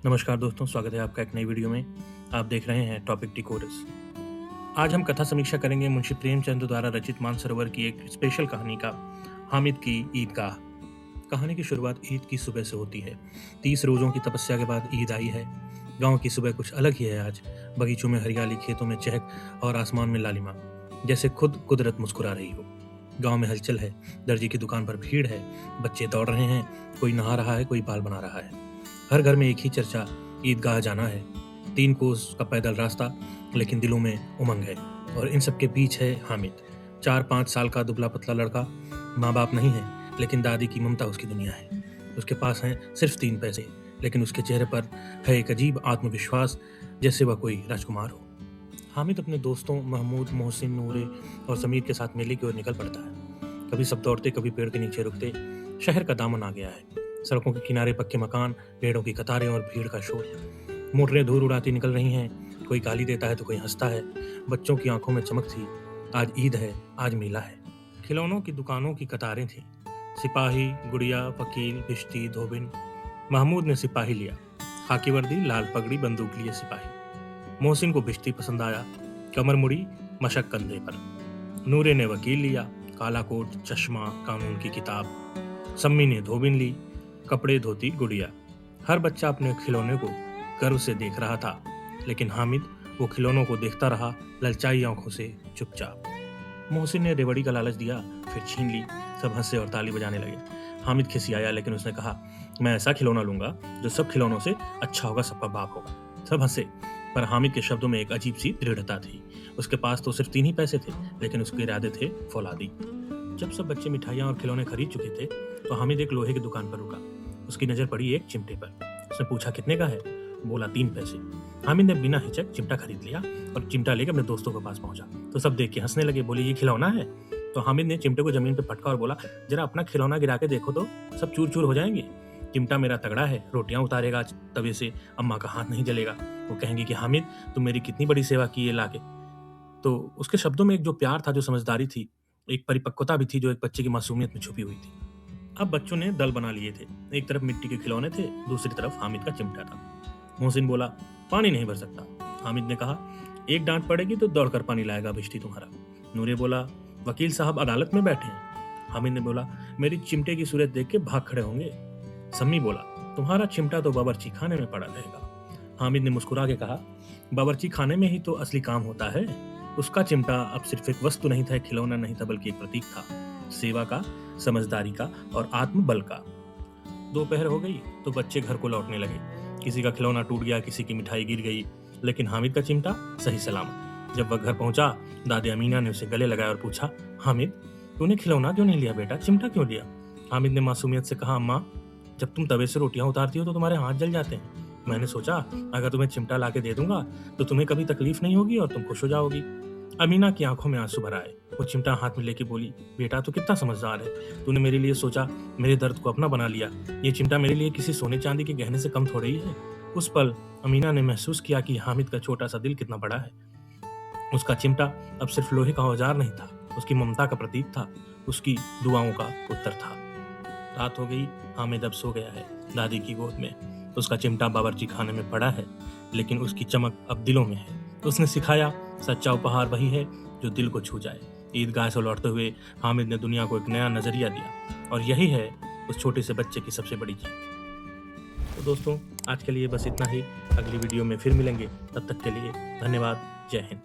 नमस्कार दोस्तों, स्वागत है आपका एक नई वीडियो में। आप देख रहे हैं टॉपिक डिकोडर्स। आज हम कथा समीक्षा करेंगे मुंशी प्रेमचंद द्वारा रचित मानसरोवर की एक स्पेशल कहानी का, हामिद की ईदगाह। कहानी की शुरुआत ईद की सुबह से होती है। 30 रोजों की तपस्या के बाद ईद आई है। गांव की सुबह कुछ अलग ही है आज। बगीचों में हरियाली, खेतों में चहक और आसमान में लालिमा, जैसे खुद कुदरत मुस्कुरा रही हो। गांव में हलचल है, दर्जी की दुकान पर भीड़ है, बच्चे दौड़ रहे हैं, कोई नहा रहा है, कोई बाल बना रहा है। हर घर में एक ही चर्चा, ईदगाह जाना है। 3 कोस का पैदल रास्ता, लेकिन दिलों में उमंग है। और इन सबके बीच है हामिद, 4-5 साल का दुबला पतला लड़का। माँ बाप नहीं है, लेकिन दादी की ममता उसकी दुनिया है। उसके पास हैं सिर्फ 3 पैसे, लेकिन उसके चेहरे पर है एक अजीब आत्मविश्वास, जैसे वह कोई राजकुमार हो। हामिद अपने दोस्तों महमूद, मोहसिन, नूरे और समीर के साथ मेले की ओर निकल पड़ता है। कभी सब दौड़ते, कभी पेड़ के नीचे रुकते। शहर का दामन आ गया है। सड़कों के किनारे पक्के मकान, पेड़ों की कतारें और भीड़ का शोर। मोटरें धूल उड़ाती निकल रही हैं। कोई गाली देता है तो कोई हंसता है। बच्चों की आंखों में चमक थी। आज ईद है, आज मेला है। खिलौनों की दुकानों की कतारें थी। सिपाही, गुड़िया, वकील, भिश्ती, धोबिन। महमूद ने सिपाही लिया, खाकी वर्दी, लाल पगड़ी, बंदूक लिए सिपाही। मोहसिन को भिश्ती पसंद आया, कमर मुड़ी, मशक कंधे पर। नूरे ने वकील लिया, काला कोट, चश्मा, कानून की किताब। सम्मी ने धोबिन ली, कपड़े, धोती, गुड़िया। हर बच्चा अपने खिलौने को गर्व से देख रहा था, लेकिन हामिद वो खिलौनों को देखता रहा, ललचाई आंखों से चुपचाप। मोहसिन ने रेवड़ी का लालच दिया, फिर छीन ली। सब हंसे और ताली बजाने लगे। हामिद खिसियाया, लेकिन उसने कहा, मैं ऐसा खिलौना लूंगा जो सब खिलौनों से अच्छा होगा, सबका बाप होगा। सब हंसे, पर हामिद के शब्दों में एक अजीब सी दृढ़ता थी। उसके पास तो सिर्फ 3 ही पैसे थे, लेकिन उसके इरादे थे फौलादी। जब सब बच्चे मिठाइयाँ और खिलौने खरीद चुके थे, तो हामिद एक लोहे की दुकान पर रुका। उसकी नजर पड़ी एक चिमटे पर। उसने पूछा, कितने का है? बोला, 3 पैसे। हामिद ने बिना हिचक चिमटा खरीद लिया और चिमटा लेकर अपने दोस्तों के पास पहुंचा। तो सब देख के हंसने लगे, बोले, ये खिलौना है? तो हामिद ने चिमटे को जमीन पर पटका और बोला, जरा अपना खिलौना गिरा के देखो तो सब चूर चूर हो जाएंगे। चिमटा मेरा तगड़ा है, रोटियां उतारेगा तवे से, अम्मा का हाथ नहीं जलेगा। वो कहेंगे कि हामिद, तुम मेरी कितनी बड़ी सेवा की है लाके। तो उसके शब्दों में एक जो प्यार था, जो समझदारी थी, एक परिपक्वता भी थी, जो एक बच्चे की मासूमियत में छुपी हुई थी। अब बच्चों ने दल बना लिए थे। एक तरफ मिट्टी के खिलौने थे, दूसरी तरफ हामिद का चिमटा था। मोहसिन बोला, पानी नहीं भर सकता। हामिद ने कहा, एक डांट पड़ेगी तो दौड़कर पानी लाएगा भिश्ती तुम्हारा। नूरे बोला, वकील साहब अदालत में बैठे हैं। हामिद ने बोला, मेरी चिमटे की सूरत देख के भाग खड़े होंगे। सम्मी बोला, तुम्हारा चिमटा तो बावर्ची खाने में पड़ा रहेगा। हामिद ने मुस्कुरा के कहा, बावर्ची खाने में ही तो असली काम होता है। उसका चिमटा अब सिर्फ एक वस्तु नहीं था, एक खिलौना नहीं था, बल्कि एक प्रतीक था, सेवा का, समझदारी का और आत्मबल का। दोपहर हो गई तो बच्चे घर को लौटने लगे। किसी का खिलौना टूट गया, किसी की मिठाई गिर गई, लेकिन हामिद का चिमटा सही सलामत। जब वह घर पहुंचा, दादी अमीना ने उसे गले लगाया और पूछा, हामिद, तूने खिलौना क्यों नहीं लिया बेटा, चिमटा क्यों लिया? हामिद ने मासूमियत से कहा, अम्मा, जब तुम तवे से रोटियां उतारती हो तो तुम्हारे हाथ जल जाते हैं। मैंने सोचा अगर तुम्हें चिमटा लाके दे दूंगा तो तुम्हें कभी तकलीफ नहीं होगी और तुम खुश हो जाओगी। अमीना की आंखों में आंसू भर आए। वो चिमटा हाथ में लेके बोली, बेटा तू कितना समझदार है, तूने मेरे लिए सोचा, मेरे दर्द को अपना बना लिया। ये चिमटा मेरे लिए किसी सोने चांदी के गहने से कम थोड़ी है। उस पल अमीना ने महसूस किया कि हामिद का छोटा सा दिल कितना बड़ा है। उसका चिमटा अब सिर्फ लोहे का औजार नहीं था, उसकी ममता का प्रतीक था, उसकी दुआओं का उत्तर था। रात हो गई, हामिद अब सो गया है दादी की गोद में। उसका चिमटा बावर्ची खाने में पड़ा है, लेकिन उसकी चमक अब दिलों में है। उसने सिखाया, सच्चा उपहार वही है जो दिल को छू जाए। ईदगाह से लौटते हुए हामिद ने दुनिया को एक नया नजरिया दिया, और यही है उस छोटे से बच्चे की सबसे बड़ी जीत। तो दोस्तों, आज के लिए बस इतना ही। अगली वीडियो में फिर मिलेंगे, तब तक के लिए धन्यवाद। जय हिंद।